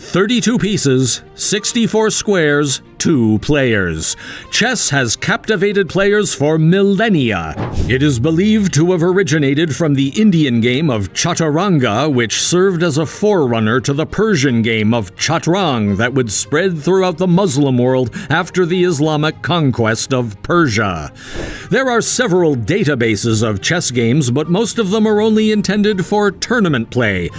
32 pieces, 64 squares, 2 players. Chess has captivated players for millennia. It is believed to have originated from the Indian game of chaturanga, which served as a forerunner to the Persian game of chaturang that would spread throughout the Muslim world after the Islamic conquest of Persia. There are several databases of chess games, but most of them are only intended for tournament play.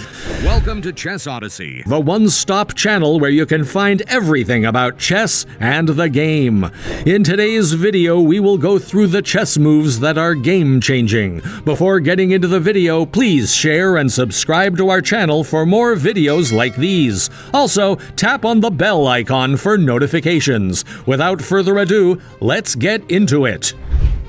Welcome to Chess Odyssey, the one-stop channel where you can find everything about chess and the game. In today's video, we will go through the chess moves that are game-changing. Before getting into the video, please share and subscribe to our channel for more videos like these. Also, tap on the bell icon for notifications. Without further ado, let's get into it.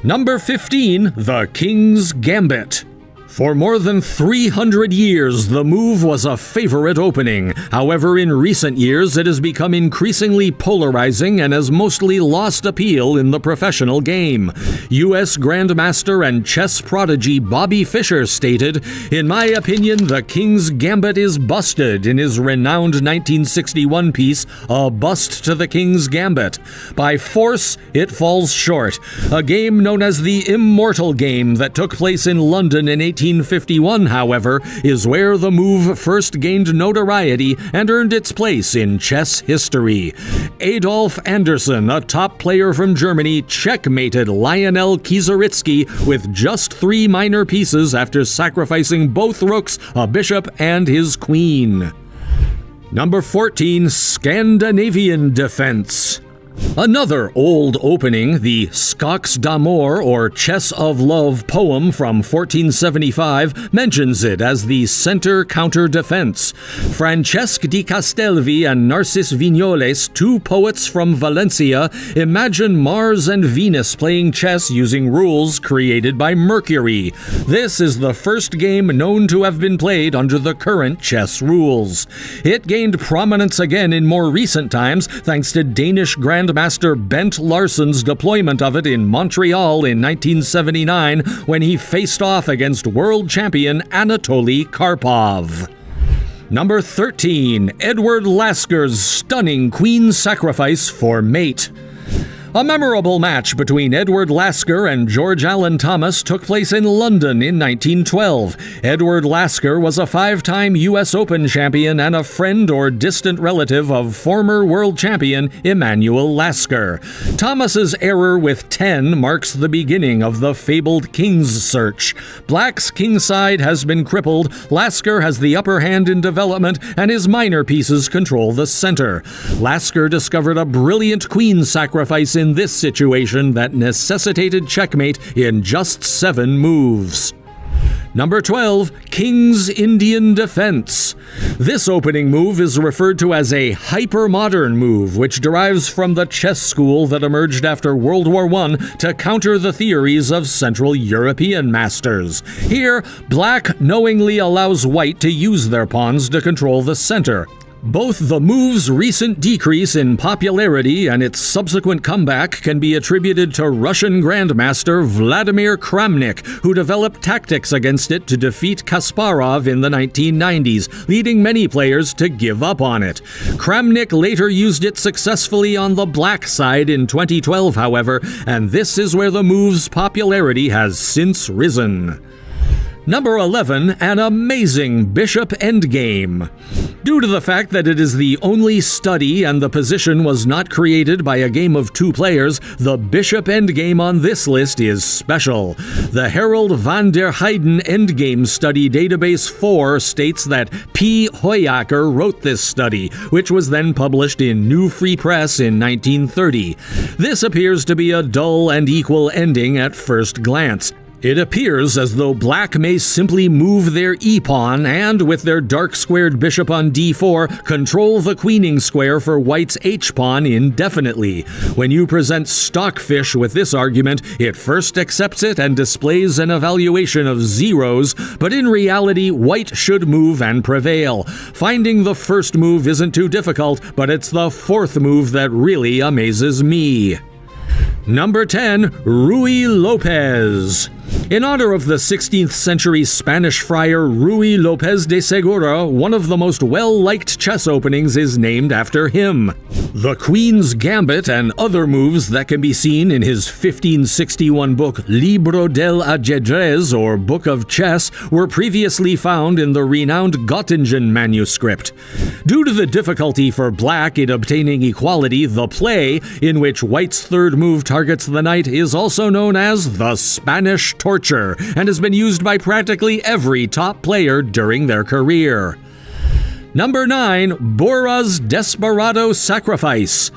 Number 15, the King's Gambit. For more than 300 years, the move was a favorite opening. However, in recent years, it has become increasingly polarizing and has mostly lost appeal in the professional game. U.S. Grandmaster and chess prodigy Bobby Fischer stated, "In my opinion, the King's Gambit is busted," in his renowned 1961 piece, A Bust to the King's Gambit. By force, it falls short. A game known as the Immortal Game that took place in London in 1851, however, is where the move first gained notoriety and earned its place in chess history. Adolf Anderssen, a top player from Germany, checkmated Lionel Kieseritzky with just 3 minor pieces after sacrificing both rooks, a bishop, and his queen. Number 14, Scandinavian Defense. Another old opening, the Skaks d'Amour, or Chess of Love poem from 1475, mentions it as the center counter-defense. Francesc di Castelvi and Narcís Vinyoles, 2 poets from Valencia, imagine Mars and Venus playing chess using rules created by Mercury. This is the first game known to have been played under the current chess rules. It gained prominence again in more recent times thanks to Danish Grandmaster Bent Larsen's deployment of it in Montreal in 1979 when he faced off against world champion Anatoly Karpov. Number 13, Edward Lasker's stunning queen sacrifice for mate. A memorable match between Edward Lasker and George Allen Thomas took place in London in 1912. Edward Lasker was a 5-time U.S. Open champion and a friend or distant relative of former world champion Emanuel Lasker. Thomas's error with 10 marks the beginning of the fabled King's Search. Black's kingside has been crippled, Lasker has the upper hand in development, and his minor pieces control the center. Lasker discovered a brilliant queen sacrifice in this situation that necessitated checkmate in just 7 moves. Number 12, King's Indian Defense. This opening move is referred to as a hyper-modern move, which derives from the chess school that emerged after World War I to counter the theories of Central European masters. Here, Black knowingly allows White to use their pawns to control the center. Both the move's recent decrease in popularity and its subsequent comeback can be attributed to Russian Grandmaster Vladimir Kramnik, who developed tactics against it to defeat Kasparov in the 1990s, leading many players to give up on it. Kramnik later used it successfully on the black side in 2012, however, and this is where the move's popularity has since risen. Number 11, an amazing bishop endgame. Due to the fact that it is the only study and the position was not created by a game of 2 players, the bishop endgame on this list is special. The Harold van der Heyden Endgame Study Database 4 states that P. Hoyaker wrote this study, which was then published in New Free Press in 1930. This appears to be a dull and equal ending at first glance. It appears as though Black may simply move their e-pawn and, with their dark-squared bishop on d4, control the queening square for White's h-pawn indefinitely. When you present Stockfish with this argument, it first accepts it and displays an evaluation of 0s, but in reality, White should move and prevail. Finding the first move isn't too difficult, but it's the 4th move that really amazes me. Number 10. Ruy Lopez. In honor of the 16th century Spanish friar Ruy Lopez de Segura, one of the most well-liked chess openings is named after him. The Queen's Gambit and other moves that can be seen in his 1561 book Libro del Ajedrez, or Book of Chess, were previously found in the renowned Göttingen manuscript. Due to the difficulty for black in obtaining equality, the play, in which white's third move targets the knight, is also known as the Spanish torture, and has been used by practically every top player during their career. Number 9. Bora's Desperado Sacrifice.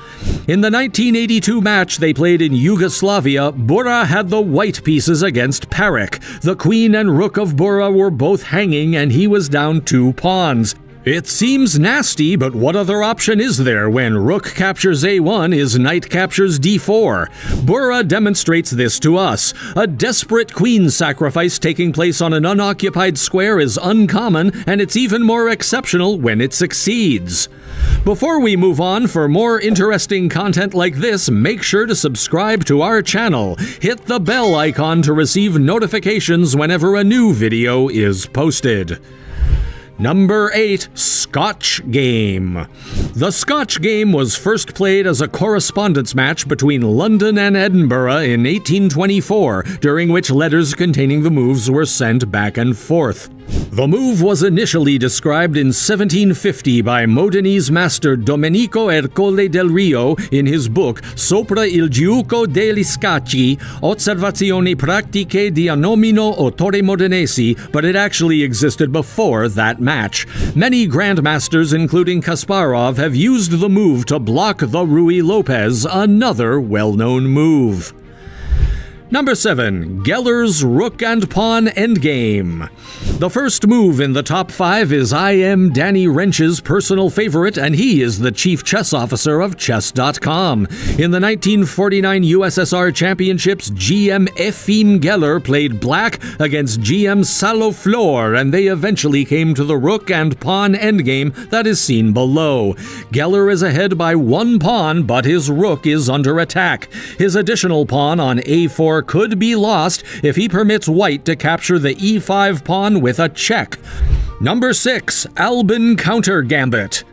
In the 1982 match they played in Yugoslavia, Bora had the white pieces against Parik. The queen and rook of Bora were both hanging and he was down 2 pawns. It seems nasty, but what other option is there when rook captures a1 is knight captures d4? Bora demonstrates this to us. A desperate queen sacrifice taking place on an unoccupied square is uncommon, and it's even more exceptional when it succeeds. Before we move on, for more interesting content like this, make sure to subscribe to our channel. Hit the bell icon to receive notifications whenever a new video is posted. Number 8. Scotch Game. The Scotch Game was first played as a correspondence match between London and Edinburgh in 1824, during which letters containing the moves were sent back and forth. The move was initially described in 1750 by Modenese master Domenico Ercole del Rio in his book Sopra il giuoco degli scacchi, Osservazioni pratiche di nomino autore modenesi, but it actually existed before that match. Many grandmasters, including Kasparov, have used the move to block the Ruy Lopez, another well-known move. Number 7. Geller's Rook and Pawn Endgame. The first move in the top 5 is I am Danny Wrench's personal favorite, and he is the chief chess officer of Chess.com. In the 1949 USSR Championships, GM Efim Geller played black against GM Salo Flor, and they eventually came to the Rook and Pawn Endgame that is seen below. Geller is ahead by 1 pawn, but his rook is under attack. His additional pawn on a4 could be lost if he permits white to capture the e5 pawn with a check. Number 6. Albin Counter Gambit.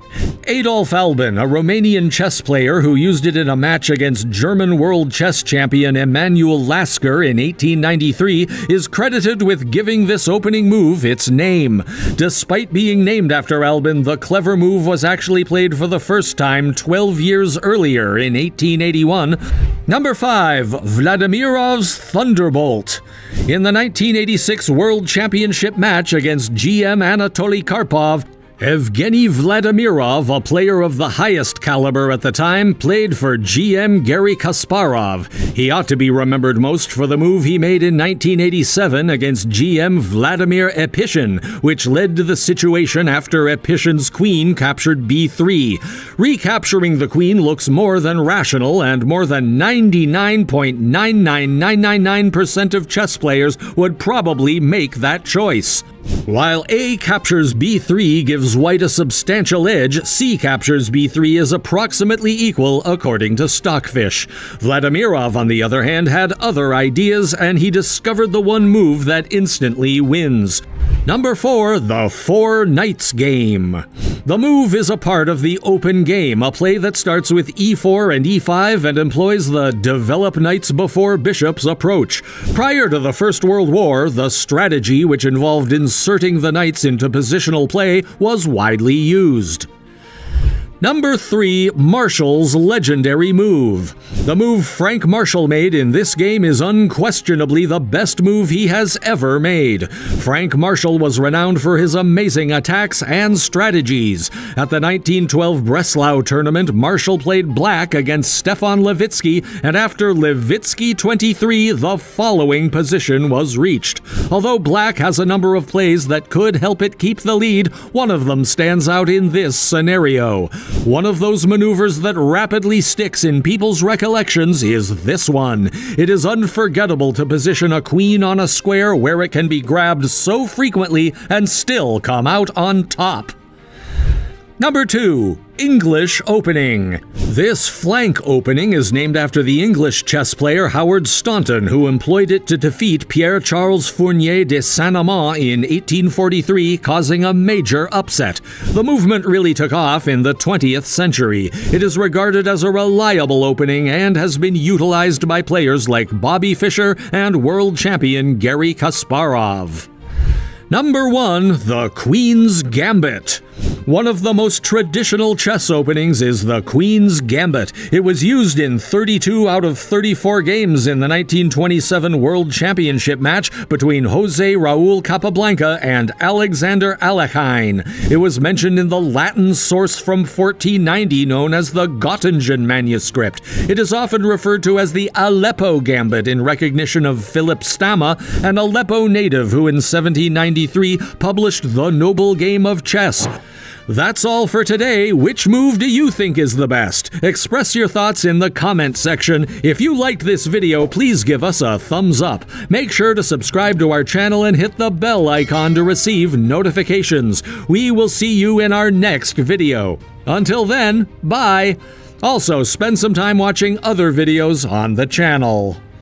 Adolf Albin, a Romanian chess player who used it in a match against German world chess champion Emanuel Lasker in 1893, is credited with giving this opening move its name. Despite being named after Albin, the clever move was actually played for the first time 12 years earlier in 1881. Number 5. Vladimirov's Thunderbolt. In the 1986 World Championship match against GM Anatoly Karpov, Evgeny Vladimirov, a player of the highest caliber at the time, played for GM Garry Kasparov. He ought to be remembered most for the move he made in 1987 against GM Vladimir Epishin, which led to the situation after Epishin's queen captured b3. Recapturing the queen looks more than rational, and more than 99.99999% of chess players would probably make that choice. While A captures b3 gives white a substantial edge, C captures b3 is approximately equal according to Stockfish. Vladimirov, on the other hand, had other ideas, and he discovered the one move that instantly wins. Number 4. The Four Knights Game. The move is a part of the open game, a play that starts with e4 and e5 and employs the develop knights before bishops approach. Prior to the First World War, the strategy, which involved inserting the knights into positional play, was widely used. Number 3. Marshall's legendary move. The move Frank Marshall made in this game is unquestionably the best move he has ever made. Frank Marshall was renowned for his amazing attacks and strategies. At the 1912 Breslau tournament, Marshall played black against Stefan Levitsky, and after Levitsky 23, the following position was reached. Although black has a number of plays that could help it keep the lead, one of them stands out in this scenario. One of those maneuvers that rapidly sticks in people's recollections is this one. It is unforgettable to position a queen on a square where it can be grabbed so frequently and still come out on top. Number 2. English opening. This flank opening is named after the English chess player Howard Staunton, who employed it to defeat Pierre-Charles Fournier de Saint-Amand in 1843, causing a major upset. The movement really took off in the 20th century. It is regarded as a reliable opening and has been utilized by players like Bobby Fischer and world champion Garry Kasparov. Number 1. The Queen's Gambit. One of the most traditional chess openings is the Queen's Gambit. It was used in 32 out of 34 games in the 1927 World Championship match between José Raúl Capablanca and Alexander Alekhine. It was mentioned in the Latin source from 1490 known as the Göttingen manuscript. It is often referred to as the Aleppo Gambit in recognition of Philip Stamma, an Aleppo native who in 1793 published The Noble Game of Chess. That's all for today. Which move do you think is the best? Express your thoughts in the comment section. If you liked this video, please give us a thumbs up. Make sure to subscribe to our channel and hit the bell icon to receive notifications. We will see you in our next video. Until then, bye! Also, spend some time watching other videos on the channel.